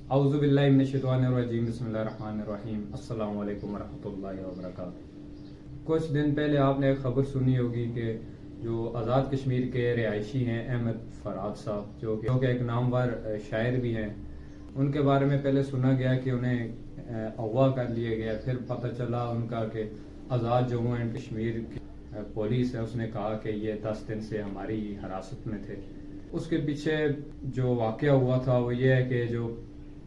اعوذ باللہ من الشیطان الرجیم بسم اللہ الرحمن الرحیم السلام علیکم ورحمۃ اللہ وبرکاتہ۔ کچھ دن پہلے آپ نے ایک خبر سنی ہوگی کہ جو آزاد کشمیر کے رہائشی ہیں احمد فراد صاحب جو کہ ایک نامور شاعر بھی ہیں، ان کے بارے میں پہلے سنا گیا کہ انہیں اغوا کر لیا گیا، پھر پتہ چلا ان کا کہ آزاد جموں اینڈ کشمیر کی پولیس ہے، اس نے کہا کہ یہ 10 دن سے ہماری حراست میں تھے۔ اس کے پیچھے جو واقعہ ہوا تھا وہ یہ ہے کہ جو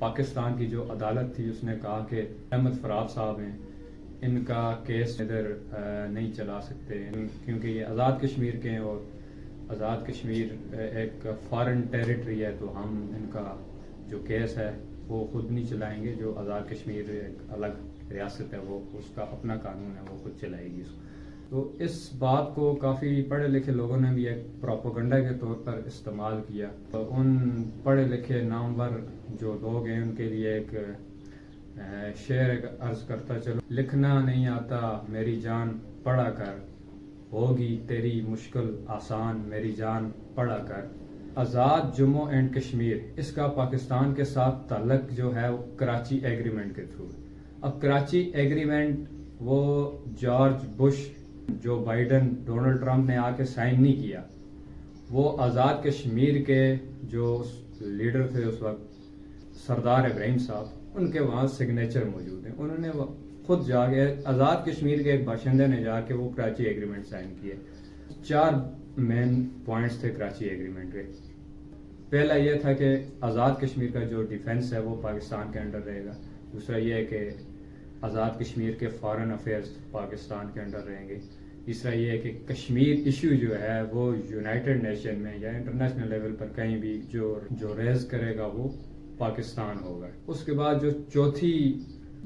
پاکستان کی جو عدالت تھی اس نے کہا کہ احمد فراد صاحب ہیں، ان کا کیس ادھر نہیں چلا سکتے کیونکہ یہ آزاد کشمیر کے ہیں اور آزاد کشمیر ایک فارن ٹیریٹری ہے، تو ہم ان کا جو کیس ہے وہ خود نہیں چلائیں گے۔ جو آزاد کشمیر ایک الگ ریاست ہے، وہ اس کا اپنا قانون ہے، وہ خود چلائے گی اس کو۔ تو اس بات کو کافی پڑھے لکھے لوگوں نے بھی ایک پروپیگنڈا کے طور پر استعمال کیا، تو ان پڑھے لکھے نامور جو لوگ ہیں ان کے لیے ایک شعر عرض کرتا چلو۔ لکھنا نہیں آتا میری جان پڑھا کر، ہوگی تیری مشکل آسان میری جان پڑھا کر۔ آزاد جموں اینڈ کشمیر، اس کا پاکستان کے ساتھ تعلق جو ہے وہ کراچی ایگریمنٹ کے تھرو۔ اب کراچی ایگریمنٹ وہ George Bush, Joe Biden, Donald Trump نے آ کے سائن نہیں کیا، وہ آزاد کشمیر کے جو لیڈر تھے اس وقت سردار ابراہیم صاحب، ان کے وہاں سگنیچر موجود ہیں۔ انہوں نے خود جا کے آزاد کشمیر کے ایک باشندے نے جا کے وہ کراچی ایگریمنٹ سائن کیے۔ 4 مین پوائنٹس تھے کراچی ایگریمنٹ کے۔ پہلا یہ تھا کہ آزاد کشمیر کا جو ڈیفنس ہے وہ پاکستان کے انڈر رہے گا۔ دوسرا یہ ہے کہ آزاد کشمیر کے فارن افیئرز پاکستان کے انڈر رہیں گے۔ تیسرا یہ ہے کہ کشمیر ایشو جو ہے وہ یونائٹڈ نیشن میں یا انٹرنیشنل لیول پر کہیں بھی جو ریز کرے گا وہ پاکستان ہوگا۔ اس کے بعد جو چوتھی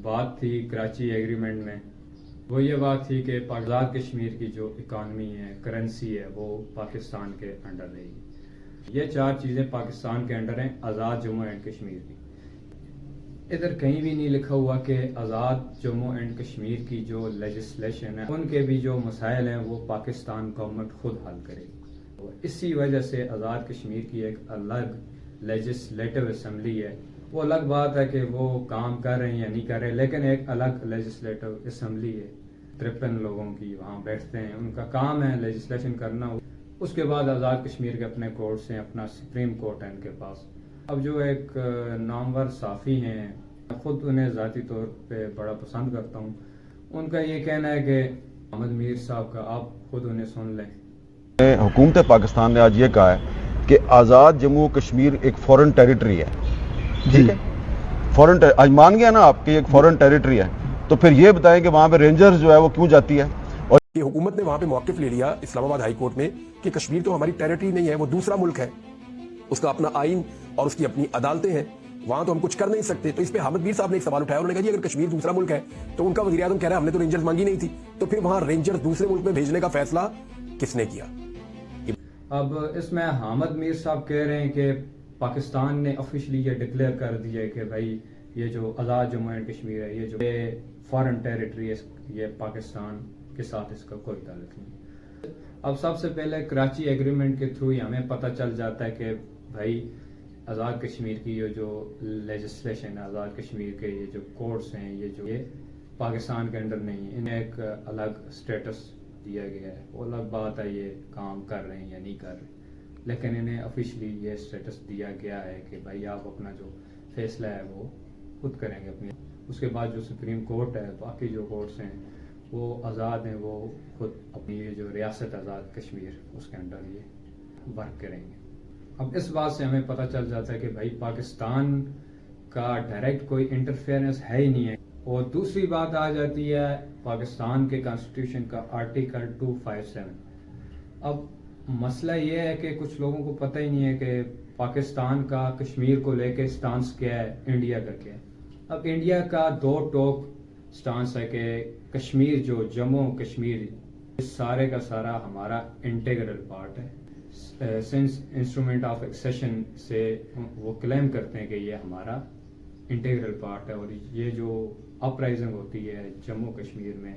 بات تھی کراچی ایگریمنٹ میں، وہ یہ بات تھی کہ آزاد کشمیر کی جو اکانومی ہے، کرنسی ہے، وہ پاکستان کے انڈر رہے گی۔ یہ 4 چیزیں پاکستان کے انڈر ہیں آزاد جموں اینڈ کشمیر کی۔ ادھر کہیں بھی نہیں لکھا ہوا کہ آزاد جموں اینڈ کشمیر کی جو لیجسلیشن ہے ان کے بھی جو مسائل ہیں وہ پاکستان گورنمنٹ خود حل کرے گی۔ اسی وجہ سے آزاد کشمیر کی ایک الگ لیجسلیٹو اسمبلی ہے۔ وہ الگ بات ہے کہ وہ کام کر رہے ہیں یا نہیں کر رہے، لیکن ایک الگ لیجسلیٹو اسمبلی ہے، 53 لوگوں کی وہاں بیٹھتے ہیں، ان کا کام ہے لیجسلیشن کرنا۔ اس کے بعد آزاد کشمیر کے اپنے کورٹس ہیں، اپنا سپریم کورٹ ہے ان کے پاس۔ اب جو ایک نامور صحافی ہیں، خود انہیں ذاتی طور پہ بڑا پسند کرتا ہوں، ان کا یہ کہنا ہے کہ محمد میر صاحب کا، آپ خود انہیں سن لیں۔ حکومت پاکستان نے آج یہ کہا ہے کہ آزاد جموں کشمیر ایک فورن ٹیریٹری ہے، ٹھیک ہے؟ فورن آج مان گیا نا آپ کہ ایک فورن ٹیریٹری ہے، تو پھر یہ بتائیں کہ وہاں پہ رینجرز جو ہے وہ کیوں جاتی ہے؟ اور کہ حکومت نے وہاں پہ موقف لے لیا اسلام آباد ہائی کورٹ میں کہ کشمیر تو ہماری ٹیریٹری نہیں ہے، وہ دوسرا ملک ہے، اس کا اپنا آئین اور اس کی اپنی عدالتیں ہیں، وہاں تو ہم کچھ کر نہیں سکتے۔ تو اس پہ حامد میر صاحب نے ایک سوال اٹھایا، انہوں نے کہا جی اگر کشمیر دوسرا ملک ہے تو ان کا وزیر اعظم کہہ رہا ہے ہم نے تو رینجرز مانگی نہیں تھی، تو پھر وہاں رینجرز دوسرے ملک میں بھیجنے کا فیصلہ کس نے کیا؟ اب اس میں حامد میر صاحب کہہ رہے ہیں کہ پاکستان نے آفیشلی یہ ڈکلیئر کر دیا ہے کہ بھائی یہ جو آزاد جموں اینڈ کشمیر ہے، یہ جو فارن ٹیریٹری ہے، یہ پاکستان کے ساتھ اس کا کوئی تعلق نہیں۔ اب سب سے پہلے کراچی ایگریمنٹ کے تھرو ہی ہمیں پتہ چل جاتا ہے کہ بھائی آزاد کشمیر کی یہ جو لیجسلیشن ہے، آزاد کشمیر کے یہ جو کورٹس ہیں، یہ پاکستان کے انڈر نہیں ہے، انہیں ایک الگ سٹیٹس دیا گیا ہے۔ وہ الگ بات ہے یہ کام کر رہے ہیں یا نہیں کر رہے، لیکن انہیں آفیشلی یہ سٹیٹس دیا گیا ہے کہ بھائی آپ اپنا جو فیصلہ ہے وہ خود کریں گے اپنی۔ اس کے بعد جو سپریم کورٹ ہے، باقی جو کورٹس ہیں وہ آزاد ہیں، وہ خود اپنی یہ جو ریاست آزاد کشمیر اس کے انڈر یہ ورک کریں گے۔ اب اس بات سے ہمیں پتہ چل جاتا ہے کہ بھائی پاکستان کا ڈائریکٹ کوئی انٹرفیئرنس ہے ہی نہیں ہے۔ اور دوسری بات آ جاتی ہے پاکستان کے کانسٹیٹیوشن کا آرٹیکل 257۔ اب مسئلہ یہ ہے کہ کچھ لوگوں کو پتہ ہی نہیں ہے کہ پاکستان کا کشمیر کو لے کے سٹانس کیا ہے، انڈیا کا کیا ہے۔ اب انڈیا کا 2 ٹوک سٹانس ہے کہ کشمیر جو جموں کشمیر اس سارے کا سارا ہمارا انٹیگرل پارٹ ہے۔ سنس انسٹرومنٹ آف ایکسیشن سے وہ کلیم کرتے ہیں کہ یہ ہمارا انٹیگرل پارٹ ہے، اور یہ جو اپرائزنگ ہوتی ہے جموں کشمیر میں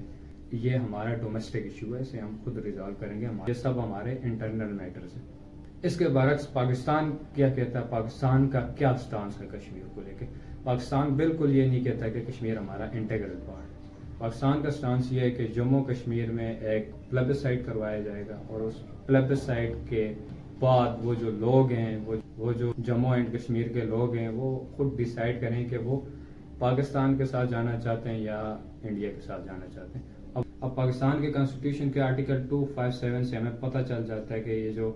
یہ ہمارا ڈومیسٹک ایشو ہے، اسے ہم خود ریزالو کریں گے، یہ سب ہمارے انٹرنل میٹرز ہیں۔ اس کے برعکس پاکستان کیا کہتا ہے، پاکستان کا کیا سٹانس ہے کشمیر کو لے کے؟ پاکستان بالکل یہ نہیں کہتا کہ کشمیر ہمارا انٹیگرل پارٹ ہے۔ پاکستان کا سٹانس یہ ہے کہ جموں کشمیر میں ایک پلیبسائٹ کروایا جائے گا، اور اس پلیبسائٹ کے بعد وہ جو لوگ ہیں، وہ جو جموں اینڈ کشمیر کے لوگ ہیں، وہ خود ڈیسائیڈ کریں کہ وہ پاکستان کے ساتھ جانا چاہتے ہیں یا انڈیا کے ساتھ جانا چاہتے ہیں۔ اب پاکستان کے کانسٹیٹیوشن کے آرٹیکل 257 سے ہمیں پتہ چل جاتا ہے کہ یہ جو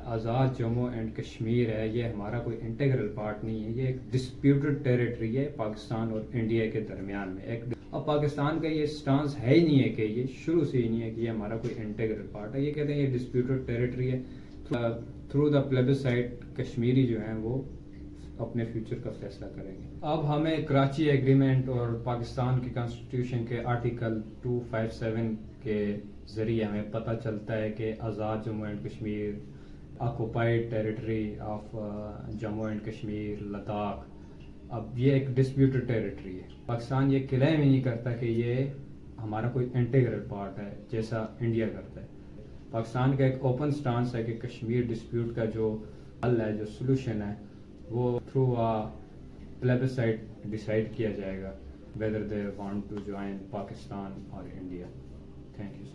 آزاد جموں اینڈ کشمیر ہے، یہ ہمارا کوئی انٹیگرل پارٹ نہیں ہے، یہ ایک ڈسپیوٹڈ ٹیریٹری ہے پاکستان اور انڈیا کے درمیان میں۔ اب پاکستان کا یہ سٹانس ہے ہی نہیں ہے کہ یہ شروع سے ہی نہیں ہے کہ یہ ہمارا کوئی انٹیگرل پارٹ ہے، یہ کہتے ہیں یہ ڈسپیوٹڈ ٹیریٹری ہے۔ تھرو دا پلیبسائٹ کشمیری جو ہیں وہ اپنے فیوچر کا فیصلہ کریں گے۔ اب ہمیں کراچی ایگریمنٹ اور پاکستان کی کانسٹیٹیوشن کے آرٹیکل 257 کے ذریعے ہمیں پتہ چلتا ہے کہ Azad Jammu and Kashmir, occupied territory of Jammu and Kashmir, Ladakh, اب یہ ایک ڈسپیوٹڈ ٹیریٹری ہے۔ پاکستان یہ کلیم ہی نہیں کرتا کہ یہ ہمارا کوئی انٹیگرل پارٹ ہے جیسا انڈیا کرتا ہے۔ پاکستان کا ایک اوپن سٹانس ہے کہ کشمیر ڈسپیوٹ کا جو حل ہے، جو سلوشن ہے، وہ تھرو پلیبسائٹ ڈیسائیڈ کیا جائے گا whether they want to join Pakistan or India. Thank you so much.